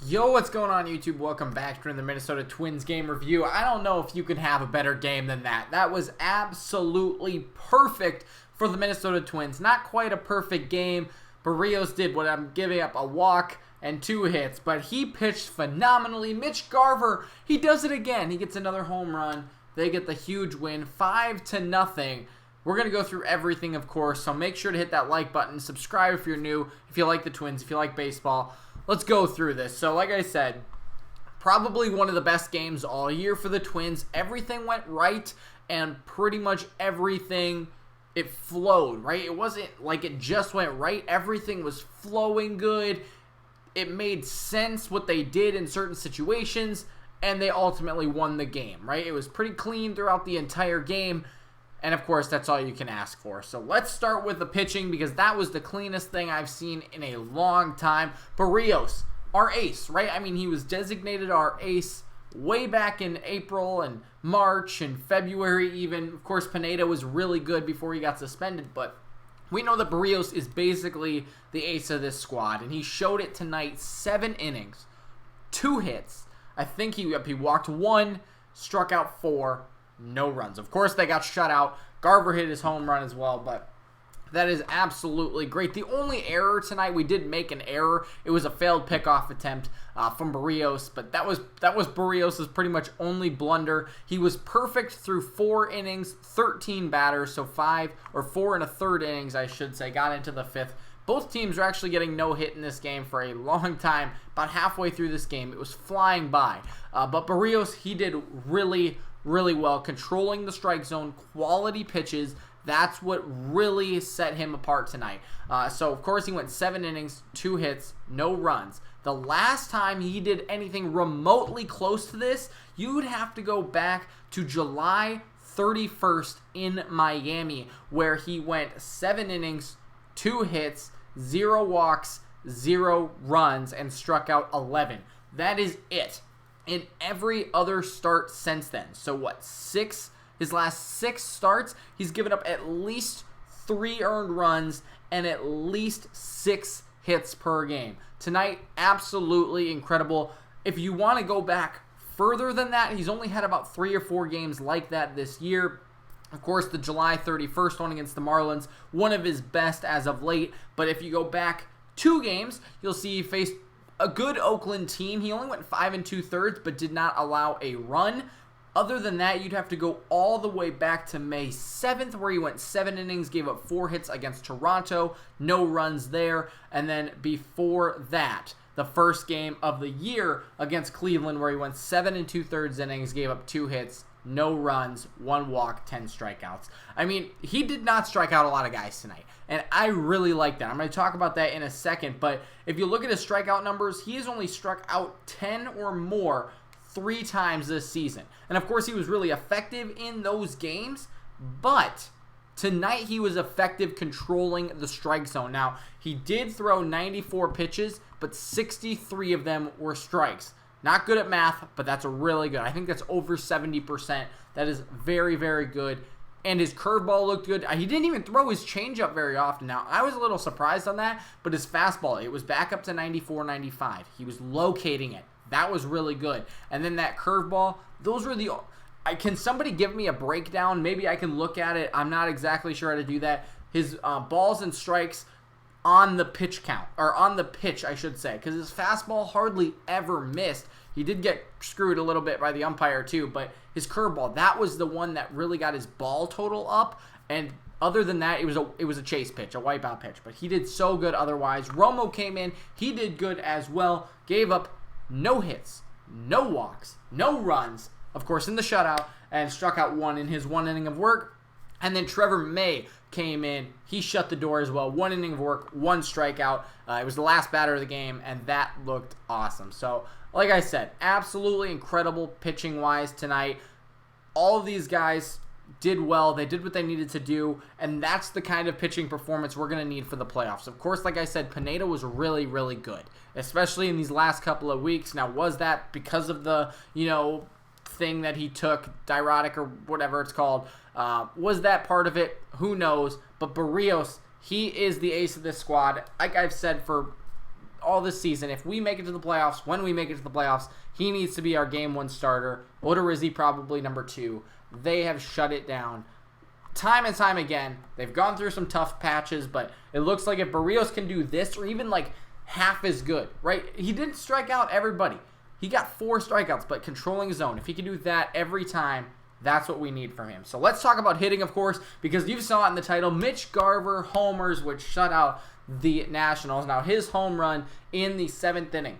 Yo, what's going on YouTube? Welcome back to the Minnesota Twins game review. I don't know if you could have a better game than that. That was absolutely perfect for the Minnesota Twins. Not quite a perfect game. Berrios did what I'm giving up a walk and 2 hits, but he pitched phenomenally. Mitch Garver, he does it again. He gets another home run. They get the huge win, 5-0. We're going to go through everything, of course, so make sure to hit that like button. Subscribe if you're new, if you like the Twins, if you like baseball. Let's go through this. So like I said, probably one of the best games all year for the Twins. Everything went right, and pretty much everything, it flowed, right? It wasn't like it just went right. Everything was flowing good. It made sense what they did in certain situations, and they ultimately won the game, right? It was pretty clean throughout the entire game. And, of course, that's all you can ask for. So let's start with the pitching because that was the cleanest thing I've seen in a long time. Berrios, our ace, right? I mean, he was designated our ace way back in April and March and February even. Of course, Pineda was really good before he got suspended. But we know that Berrios is basically the ace of this squad. And he showed it tonight. 7 innings, 2 hits. I think he walked 1, struck out 4. No runs. Of course, they got shut out. Garver hit his home run as well, but that is absolutely great. The only error tonight, we did make an error. It was a failed pickoff attempt from Berrios, but that was Berrios' pretty much only blunder. He was perfect through 4 innings, 13 batters, so 4 1/3 innings, I should say, got into the 5th. Both teams are actually getting no hit in this game for a long time. About halfway through this game, it was flying by. But Berrios, he did really well, controlling the strike zone, quality pitches. That's what really set him apart tonight. So, of course, he went 7 innings, 2 hits, no runs. The last time he did anything remotely close to this, you would have to go back to July 31st in Miami, where he went 7 innings, 2 hits, 0 walks, 0 runs, and struck out 11. That is it. In every other start since then. So what, his last 6 starts, he's given up at least 3 earned runs and at least 6 hits per game. Tonight, absolutely incredible. If you want to go back further than that, he's only had about 3 or 4 games like that this year. Of course, the July 31st one against the Marlins, one of his best as of late. But if you go back 2 games, you'll see he faced a good Oakland team. He only went 5 2/3, but did not allow a run. Other than that, you'd have to go all the way back to May 7th, where he went 7 innings, gave up 4 hits against Toronto, no runs there. And then before that, the first game of the year against Cleveland, where he went 7 2/3 innings, gave up 2 hits, no runs, 1 walk, 10 strikeouts. I mean, he did not strike out a lot of guys tonight, and I really like that. I'm going to talk about that in a second, but if you look at his strikeout numbers, he has only struck out 10 or more 3 times this season. And of course, he was really effective in those games, but tonight he was effective controlling the strike zone. Now, he did throw 94 pitches, but 63 of them were strikes. Not good at math, but that's really good. I think that's over 70%. That is very, very good. And his curveball looked good. He didn't even throw his changeup very often. Now, I was a little surprised on that, but his fastball, it was back up to 94, 95. He was locating it. That was really good. And then that curveball, those were the... Can somebody give me a breakdown? Maybe I can look at it. I'm not exactly sure how to do that. His balls and strikes on the pitch count, or on the pitch, I should say, because his fastball hardly ever missed. He did get screwed a little bit by the umpire too, but his curveball, that was the one that really got his ball total up. And other than that, it was a chase pitch, a wipeout pitch, but he did so good otherwise. Romo came in, he did good as well, gave up no hits, no walks, no runs, of course in the shutout, and struck out 1 in his 1 inning of work. And then Trevor May came in. He shut the door as well. 1 inning of work, 1 strikeout. It was the last batter of the game, and that looked awesome. So, like I said, absolutely incredible pitching-wise tonight. All of these guys did well. They did what they needed to do, and that's the kind of pitching performance we're going to need for the playoffs. Of course, like I said, Pineda was really, really good, especially in these last couple of weeks. Now, was that because of the, thing that he took, diuretic or whatever it's called? Was that part of it? Who knows? But Berrios, he is the ace of this squad. Like I've said for all this season. If we make it to the playoffs, when we make it to the playoffs, he needs to be our game 1 starter. Odorizzi probably number 2. They have shut it down time and time again. They've gone through some tough patches, but it looks like if Berrios can do this, or even like half as good, right? He didn't strike out everybody. He got 4 strikeouts, but controlling his zone. If he can do that every time, that's what we need from him. So let's talk about hitting, of course, because you saw it in the title. Mitch Garver homers, which shut out the Nationals. Now, his home run in the 7th inning.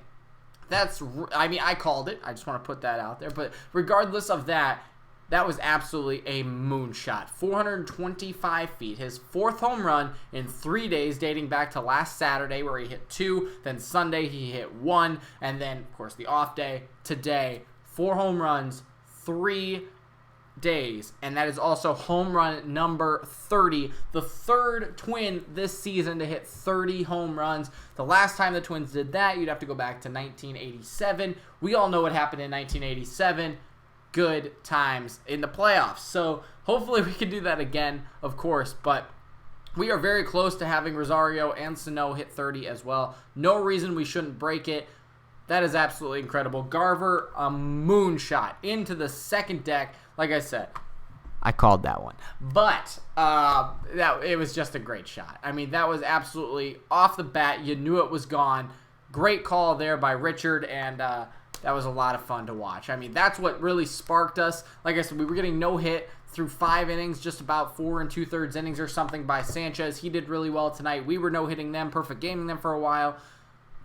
I called it. I just want to put that out there. But regardless of that, that was absolutely a moonshot. 425 feet. His 4th home run in 3 days, dating back to last Saturday where he hit 2. Then Sunday he hit 1. And then, of course, the off day today. 4 home runs, 3 days. And that is also home run number 30. The 3rd Twin this season to hit 30 home runs. The last time the Twins did that, you'd have to go back to 1987. We all know what happened in 1987. Good times in the playoffs. So hopefully we can do that again, of course, but we are very close to having Rosario and Sano hit 30 as well. No reason we shouldn't break it. That is absolutely incredible. Garver, a moonshot into the 2nd deck. Like I said, I called that one. But it was just a great shot. I mean, that was absolutely off the bat. You knew it was gone. Great call there by Richard, and that was a lot of fun to watch. I mean, that's what really sparked us. Like I said, we were getting no hit through 5 innings, just about 4 2/3 innings or something by Sanchez. He did really well tonight. We were no-hitting them, perfect gaming them for a while.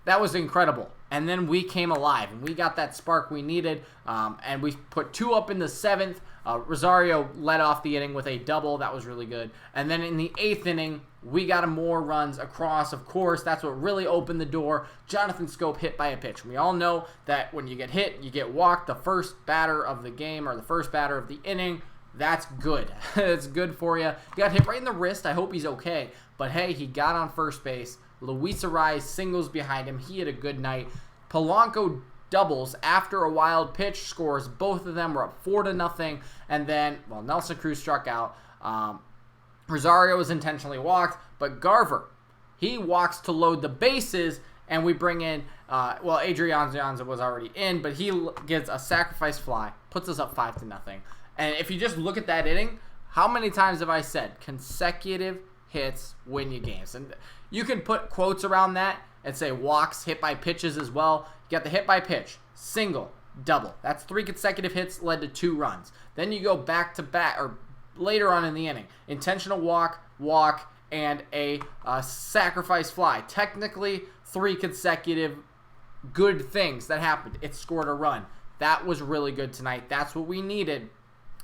That was incredible. And then we came alive, and we got that spark we needed, and we put 2 up in the 7th. Rosario led off the inning with a double. That was really good. And then in the 8th inning, we got more runs across, of course. That's what really opened the door. Jonathan Schoop hit by a pitch. We all know that when you get hit, you get walked. The first batter of the game or the first batter of the inning, that's good. It's good for you. Got hit right in the wrist. I hope he's okay. But, hey, he got on first base. Luis Arraez singles behind him. He had a good night. Polanco doubles after a wild pitch, scores both of them. We're up 4-0. And then, Nelson Cruz struck out. Rosario was intentionally walked, but Garver, he walks to load the bases, and we bring in, Adrianza was already in, but he gets a sacrifice fly, puts us up 5-0. And if you just look at that inning, how many times have I said consecutive hits win you games? And you can put quotes around that and say walks, hit by pitches as well. You got the hit by pitch, single, double. That's 3 consecutive hits led to 2 runs. Then you go back to back, or later on in the inning, intentional walk, and a sacrifice fly. Technically, 3 consecutive good things that happened. It scored a run. That was really good tonight. That's what we needed.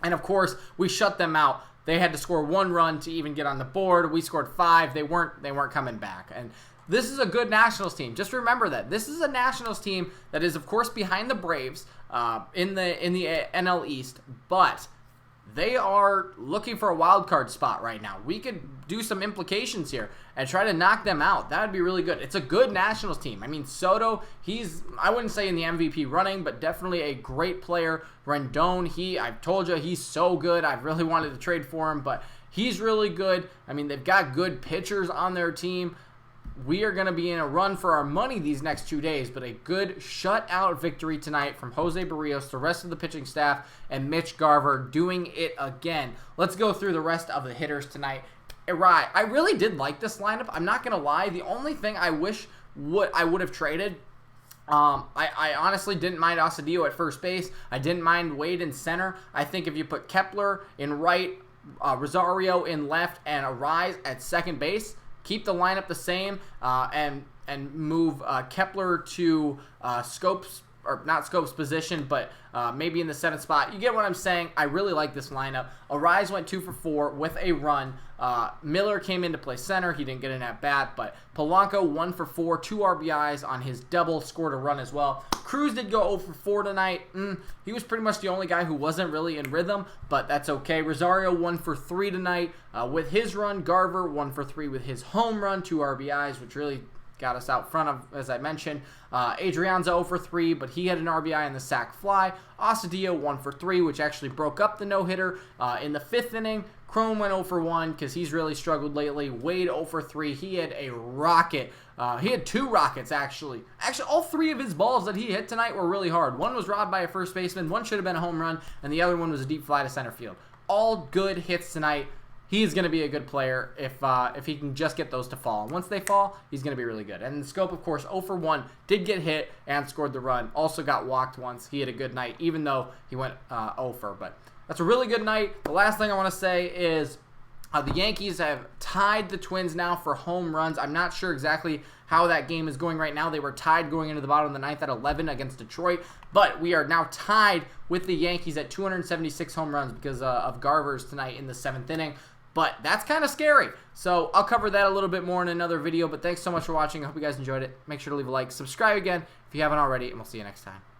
And, of course, we shut them out. They had to score 1 run to even get on the board. We scored 5. They weren't coming back. And this is a good Nationals team. Just remember that. This is a Nationals team that is, of course, behind the Braves in the NL East, but they are looking for a wild card spot right now. We could do some implications here and try to knock them out. That would be really good. It's a good Nationals team. I mean, Soto, I wouldn't say in the MVP running, but definitely a great player. Rendon, I've told you, he's so good. I've really wanted to trade for him, but he's really good. I mean, they've got good pitchers on their team. We are going to be in a run for our money these next 2 days, but a good shutout victory tonight from Jose Berrios, the rest of the pitching staff, and Mitch Garver doing it again. Let's go through the rest of the hitters tonight. I really did like this lineup. I'm not going to lie. The only thing I wish I would have traded, I honestly didn't mind Asadillo at first base. I didn't mind Wade in center. I think if you put Kepler in right, Rosario in left, and Arraez at second base, keep the lineup the same, and move Kepler to Scope's, or not Scope's position, but maybe in the 7th spot. You get what I'm saying? I really like this lineup. Arraez went 2 for 4 with a run. Miller came in to play center. He didn't get an at-bat, but Polanco 1 for 4, 2 RBIs on his double, scored a run as well. Cruz did go 0 for 4 tonight. He was pretty much the only guy who wasn't really in rhythm, but that's okay. Rosario 1 for 3 tonight with his run. Garver 1 for 3 with his home run, 2 RBIs, which really got us out front of, as I mentioned. Adrianza 0 for 3, but he had an RBI on the sac fly. Asadillo 1 for 3, which actually broke up the no-hitter in the 5th inning. Crone went 0 for 1 because he's really struggled lately. Wade 0 for 3. He had a rocket. He had 2 rockets, actually. Actually, all 3 of his balls that he hit tonight were really hard. One was robbed by a first baseman. One should have been a home run. And the other one was a deep fly to center field. All good hits tonight. He's going to be a good player if he can just get those to fall. And once they fall, he's going to be really good. And the Scope, of course, 0 for 1, did get hit and scored the run. Also got walked once. He had a good night, even though he went 0 for. But that's a really good night. The last thing I want to say is the Yankees have tied the Twins now for home runs. I'm not sure exactly how that game is going right now. They were tied going into the bottom of the ninth at 11 against Detroit. But we are now tied with the Yankees at 276 home runs because of Garver's tonight in the 7th inning. But that's kind of scary. So I'll cover that a little bit more in another video. But thanks so much for watching. I hope you guys enjoyed it. Make sure to leave a like. Subscribe again if you haven't already. And we'll see you next time.